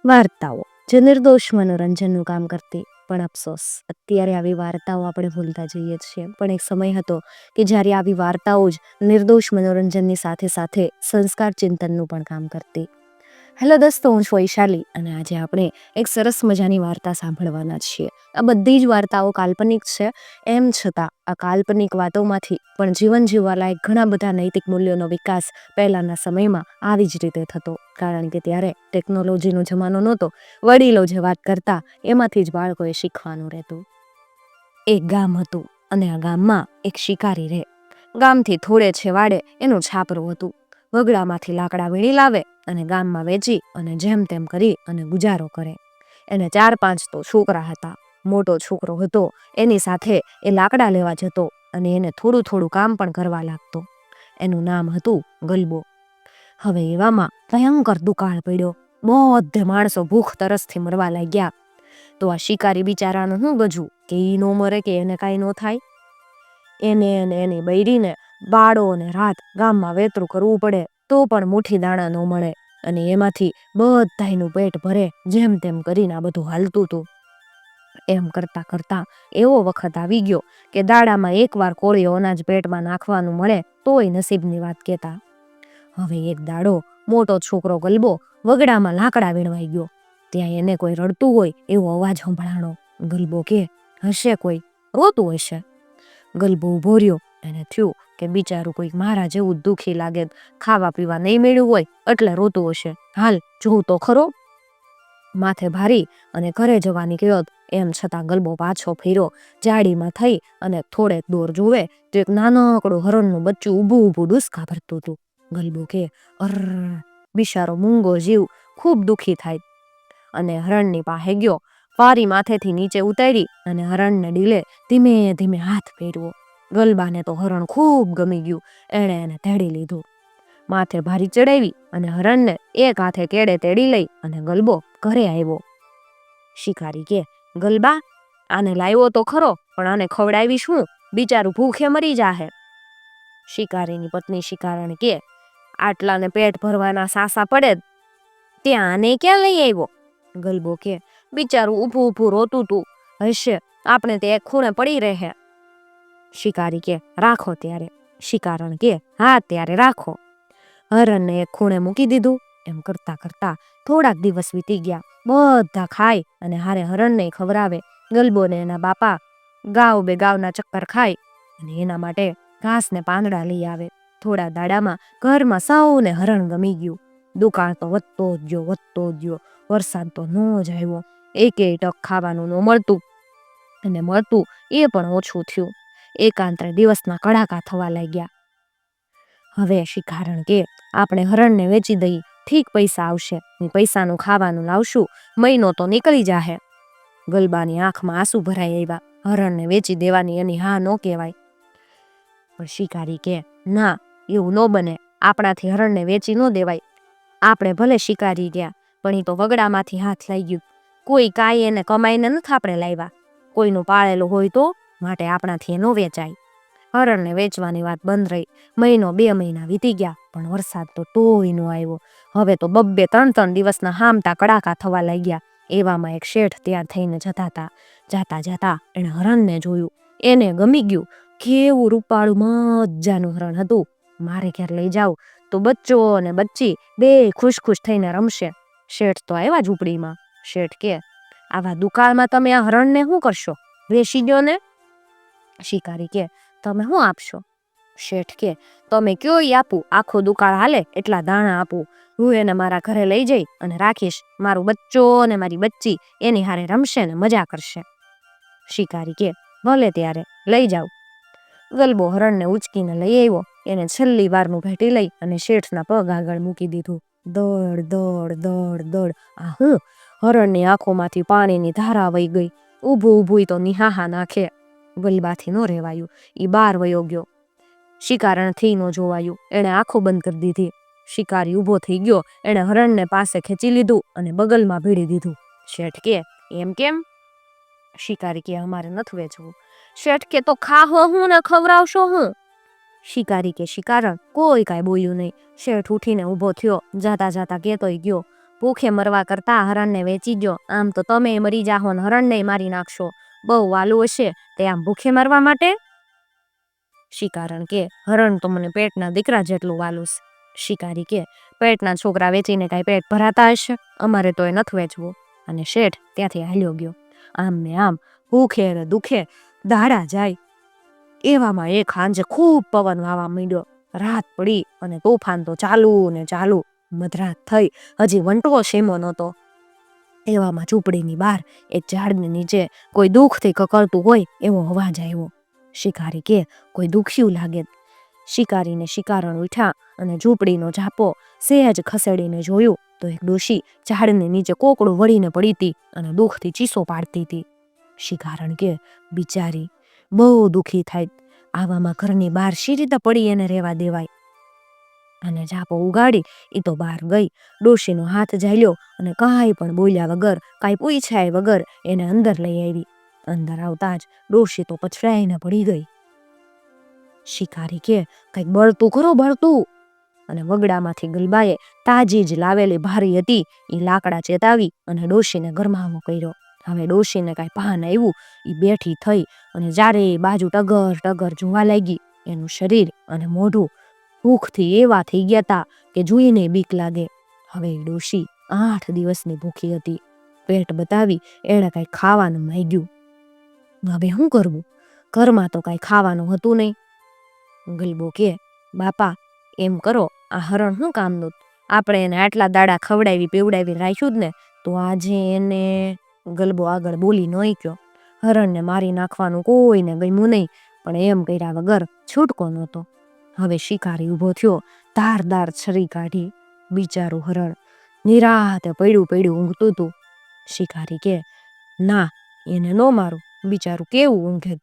વાર્તાઓ જે નિર્દોષ મનોરંજનનું કામ કરતી, પણ અફસોસ અત્યારે આવી વાર્તાઓ આપણે ભૂલતા જઈએ છીએ. પણ એક સમય હતો કે જ્યારે આવી વાર્તાઓ જ નિર્દોષ મનોરંજનની સાથે સાથે સંસ્કાર ચિંતનનું પણ કામ કરતી. હેલો દોસ્તો, હું છું વૈશાલી અને આજે આપણે એક સરસ મજાની વાર્તા સાંભળવાના છીએ. આ બધી જ વાર્તાઓ કાલ્પનિક છે, એમ છતાં આ કાલ્પનિક વાતોમાંથી પણ જીવન જીવવા લાયક ઘણા બધા નૈતિક મૂલ્યોનો વિકાસ પહેલાંના સમયમાં આવી જ રીતે થતો. કારણ કે ત્યારે ટેકનોલોજીનો જમાનો નહોતો. વડીલો જે વાત કરતા એમાંથી જ બાળકોએ શીખવાનું રહેતું. એક ગામ હતું અને આ ગામમાં એક શિકારી રહે. ગામથી થોડે છેવાડે એનું છાપરું હતું. વગડામાંથી લાકડા વીણી લાવે અને ગામમાં વેચી અને જેમ તેમ કરી અને ગુજારો કરે. એને 4-5 તો છોકરા હતા. મોટો છોકરો હતો એની સાથે એ લાકડા લેવા જતો અને એને થોડું થોડું કામ પણ કરવા લાગતો. એનું નામ હતું ગલબો. હવે એવામાં ભયંકર દુકાળ પડ્યો. બધે માણસો ભૂખ તરસથી મરવા લાગ્યા. તો આ શિકારી બિચારાનું શું ગજવું કે ઈ નો મરે કે એને કાંઈ ન થાય. એને અને એની બૈરીને બાળો અને રાત ગામમાં વેતરું કરવું પડે તો પણ મુઠ્ઠી દાણા ન મળે અને એમાંથી બધાયનું પેટ ભરે જેમ તેમ કરીને આ બધું હાલતું હતું. એમ કરતા કરતા એવો વખત આવી ગયો કે દાડામાં એકવાર કોળિયો અનાજ પેટમાં નાખવાનું મળે તોય નસીબની વાત કહેતા. હવે એક દાડો મોટો છોકરો ગલબો વગડામાં લાકડા વીણવાઈ ગયો. ત્યાં એને કોઈ રડતું હોય એવો અવાજ સંભળાણો. ગલબો કે હશે કોઈ, રોતું હશે. ગલબો ઊભો રહ્યો. એને થયું કે બિચારું કોઈક મારા જેવું દુઃખી લાગે, ખાવા પીવા નહીં મળ્યું હોય એટલે રોતું હશે. હાલ જોઉં તો ખરો. માથે ભારી અને ઘરે જવા નીકળ્યો. એમ છતાં ગલબો પાછો ફર્યો. જાડીમાં થઈ અને થોડેક દૂર જોવે તો એક નાનકડું હરણનું બચ્ચું ઊભું ઊભું ડૂસકા ભરતું હતું. ગલબો કે અર, બિચારો મૂંગો જીવ ખૂબ દુઃખી થાય અને હરણની પાસે ગયો. પારી માથેથી નીચે ઉતારી અને હરણને ડીલે ધીમે ધીમે હાથ ફેરવો. ગલબાને તો હરણ ખૂબ ગમી ગયું. એણે એને તેડી લીધું. માથે ભારી ચડાવી અને હરણને એક હાથે કેડે તેડી લઈ અને ગલબો ઘરે આવ્યો. શિકારી કે ગલબા, આને લાવ્યો તો ખરો, પણ આને ખવડાવી શું? બિચારું ભૂખે મરી જાહે. શિકારીની પત્ની શિકારણ કે આટલાને પેટ ભરવાના સાસા પડે ત્યાં આને ક્યાં લઈ આવ્યો? ગલબો કે બિચારું ઊભું ઊભું રોતું તું હશે, આપણે તે એક ખૂણે પડી રહે. શિકારી કે રાખો ત્યારે. શિકારણ કે હા ત્યારે રાખો. હરણને એક ખૂણે મૂકી દીધું. એમ કરતા કરતા થોડાક દિવસ વીતી ગયા. બધા ખાય અને હારે હરણને ખવડાવે. ગલબોને એના બાપા ગાવના ચક્કર ખાય અને એના માટે ઘાસ ને પાંદડા લઈ આવે. થોડા દાડામાં ઘરમાં સૌને હરણ ગમી ગયું. દુકાળ તો વધતો જ ગયો. વરસાદ તો ન જ આવ્યો. એકેય ટક ખાવાનું ન મળતું અને મળતું એ પણ ઓછું થયું. એકાંતરે દિવસના કડાકા થવા લાગ્યા. હવે શિકારણ કે આપણે હરણને વેચી દઈએ, ઠીક પૈસા આવશે, પૈસાનું ખાવાનું લાવશું, મહિનો તો નીકળી જાહે. ગલબાની આંખમાં આંસુ ભરાઈ આવ્યા. હરણને વેચી દેવાની એની હા ન કહેવાય. પણ શિકારી કે ના, એવું ન બને. આપણાથી હરણને વેચી ન દેવાય. આપણે ભલે શિકારી ગયા પણ એ તો વગડામાંથી હાથ લાગ્યું. કોઈ કાંઈ એને કમાઈને નથી આપણે લાવ્યા. કોઈનું પાળેલું હોય તો માટે આપણાથી એ ન વેચાય. હરણને વેચવાની વાત બંધ રહી. 1-2 મહિના વીતી ગયા પણ વરસાદ તો તોય ન આવ્યો. હવે તો 2-3 દિવસના હામટા કડાકા થવા લાગ્યા. એવામાં એક શેઠ તૈયાર થઈને જાતા જાતા એણે હરણને જોયું. એને ગમી ગયું. કેવું રૂપાળું મજાનું હરણ હતું. મારે ઘેર લઈ જાવ તો બચ્ચો અને બચ્ચી બે ખુશ ખુશ થઈને રમશે. શેઠ તો આવ્યા ઝૂંપડીમાં. શેઠ કે આવા દુકાળમાં તમે આ હરણને શું કરશો? વેચી દો ને. શિકારી કે તમે શું આપશો? શેઠ કે તમે કયો ઈ આપું. આખો દુકાળ હાલે એટલા દાણા આપું. હું એને મારા ઘરે લઈ જઈ અને રાખીશ. મારું બચ્ચો અને મારી બચ્ચી એની હારે રમશે ને મજા કરશે. શિકારી કે ભલે ત્યારે લઈ જાવ. ગલબો હરણને ઉચકીને લઈ આવ્યો. એને છેલ્લી વારનું ભેટી લઈ અને શેઠના પગ આગળ મૂકી દીધું. દોડ દોડ દોડ દોડ. આ હું? હરણની આંખોમાંથી પાણીની ધારા વહી ગઈ. ઊભું તો નિહાહા નાખે. ગલબાથી ન રહેવાયું. ઈ બહાર વયો ગયો. શિકારણથી ન જોવાયું. એણે આંખો બંધ કરી દીધી. શિકારી ઊભો થઈ ગયો. એણે હરણને પાસે ખેંચી લીધું અને બગલમાં ભીડી દીધું. શેઠ કે એમ કેમ? શિકારી કે અમારે નથી વેચવું. શેઠ કે તો ખાહો હું ને ખવડાવશો હું? શિકારી કે શિકારણ કોઈ કાંઈ બોલ્યું નહીં. શેઠ ઉઠીને ઊભો થયો. જાતા જાતા કહેતોય ગયો ભૂખે મરવા કરતાં હરણને વેચી દો, આમ તો તમે મરી જાહો ને હરણને મારી નાખશો. બહુ વાલું હશે તે આમ ભૂખે મરવા માટે? શિકારણ કે હરણ તો મને પેટના દીકરા જેટલું વાલું છે. શિકારી કે પેટના છોકરા વેચીને કાંઈ પેટ ભરાતા હશે? અમારે તો એ નથી વેચવું. અને શેઠ ત્યાંથી હાલ્યો ગયો. આમ ને આમ ભૂખે ને દુખે દાડા જાય. એવામાં એક સાંજે ખૂબ પવન વાવા માંડ્યો. રાત પડી અને તોફાન તો ચાલુ ને ચાલુ. મધરાત થઈ, હજી વંટવો શેમો નહોતો. એવામાં ઝૂંપડીની બહાર એક ઝાડની નીચે કોઈ દુઃખથી કકળતું હોય એવો અવાજ આવ્યો. શિકારી કે કોઈ દુખ્યું લાગે. શિકારીને શિકારણ ઉઠ્યા અને ઝૂંપડીનો ઝાપો સહેજ ખસેડીને જોયું તો એક ડોશી ઝાડની નીચે કોકડું વળીને પડી હતી અને દુઃખથી ચીસો પાડતી હતી. શિકારણ કે બિચારી બહુ દુઃખી થાય. આવામાં ઘરની બહાર શી રીતે પડી એને રહેવા દેવાય? અને ઝાપો ઉગાડી એ તો બહાર ગઈ. ડોશીનો હાથ ઝાલ્યો અને કાંઈ પણ બોલ્યા વગર, કાંઈ પૂછ્યા વગર એને અંદર લઈ આવી. અંદર આવતા જ ડોશી તો પછડાઈને પડી ગઈ. શિકારી કે કંઈક બળતું ખરો બળતું. અને વગડામાંથી ગલબાએ તાજી જ લાવેલી ભારી હતી એ લાકડા ચેતાવી અને ડોશીને ગરમાવો કર્યો. હવે ડોશીને કાંઈ ભાન આવ્યું. એ બેઠી થઈ અને ચારે બાજુ ટગર ટગર જોવા લાગી. એનું શરીર અને મોઢું ભૂખથી એવા થઈ ગયા હતા કે જોઈને બીક લાગે. હવે એ ડોશી 8 દિવસની ભૂખી હતી. પેટ બતાવી એણે કાંઈ ખાવાનું માંગ્યું. હવે શું કરવું? ઘરમાં તો કાંઈ ખાવાનું હતું નહીં. ગલબો કે બાપા એમ કરો, આ હરણ શું કામનું? આપણે એને આટલા દાડા ખવડાવી પીવડાવી રાખ્યું જ ને, તો આજે એને ગલબો આગળ બોલી નહીં ગયો. હરણને મારી નાખવાનું કોઈને ગમ્યું નહીં, પણ એમ કર્યા વગર છૂટકો નહોતો. હવે શિકારી ઊભો થયો, ધારદાર છરી કાઢી. બિચારું હરણ નિરાતે પડ્યું ઊંઘતું હતું. શિકારી કે ના, એને ન મારું, બિચારું કેવું ઊંઘે.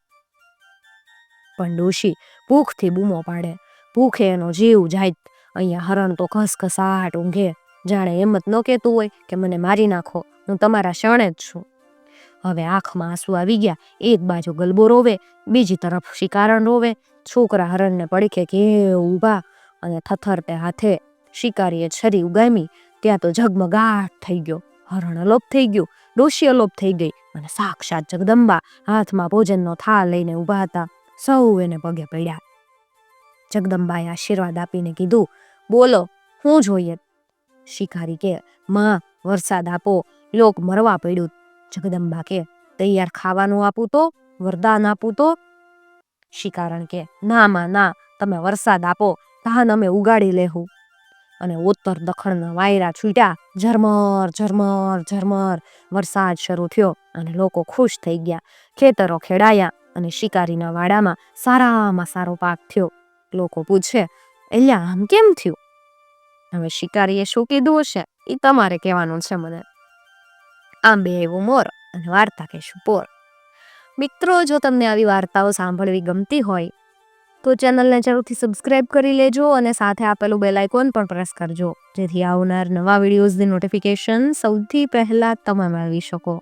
પણ ડોશી ભૂખથી બૂમો પાડે. ભૂખે એનો જીવ જાય. અહીંયા હરણ તો ઘસઘસાટ ઊંઘે, જાણે એમ જ ન કહેતું હોય કે મને મારી નાખો, હું તમારા શરણે જ છું. હવે આંખમાં આંસુ આવી ગયા. એક બાજુ ગલબો રોવે, બીજી તરફ શિકારણ રોવે. છોકરા હરણને પડખે કે ઊભા અને થથરતે હાથે શિકારીએ છરી ઉગામી. ત્યાં તો ઝગમગાટ થઈ ગયો. હરણ અલોપ થઈ ગયું, ડોશી અલોપ થઈ ગઈ અને સાક્ષાત જગદંબા હાથમાં ભોજનનો થાળ લઈને ઊભા હતા. સૌ એને પગે પડ્યા. જગદંબાએ આશીર્વાદ આપીને કીધું, બોલો શું જોઈએ? શિકારી કે માં વરસાદ આપો, લોક મરવા પડ્યું. જગદંબા કે તૈયાર ખાવાનું આપું તો? વરદાન આપું તો? શિકારણ કે ના માં ના, તમે વરસાદ આપો, ધાન અમે ઉગાડી લેવું. અને ઉત્તર દખણના વાયરા છૂટ્યા. ઝરમર ઝરમર ઝરમર વરસાદ શરૂ થયો અને લોકો ખુશ થઈ ગયા. ખેતરો ખેડાયા અને શિકારીના વાડામાં સારામાં સારો પાક થયો. લોકો પૂછે, એલ્યા આમ કેમ થયું? હવે શિકારીએ શું કીધું હશે એ તમારે કહેવાનું છે મને. આંબે આવ્યું મોર અને વાર્તા કહેશું પોર. મિત્રો, જો તમને આવી વાર્તાઓ સાંભળવી ગમતી હોય તો ચેનલને જરૂરથી સબસ્ક્રાઈબ કરી લેજો અને સાથે આપેલું બેલ આઇકોન પણ પ્રેસ કરજો, જેથી આવનાર નવા વિડીયોઝની નોટિફિકેશન સૌથી પહેલાં તમે મેળવી શકો.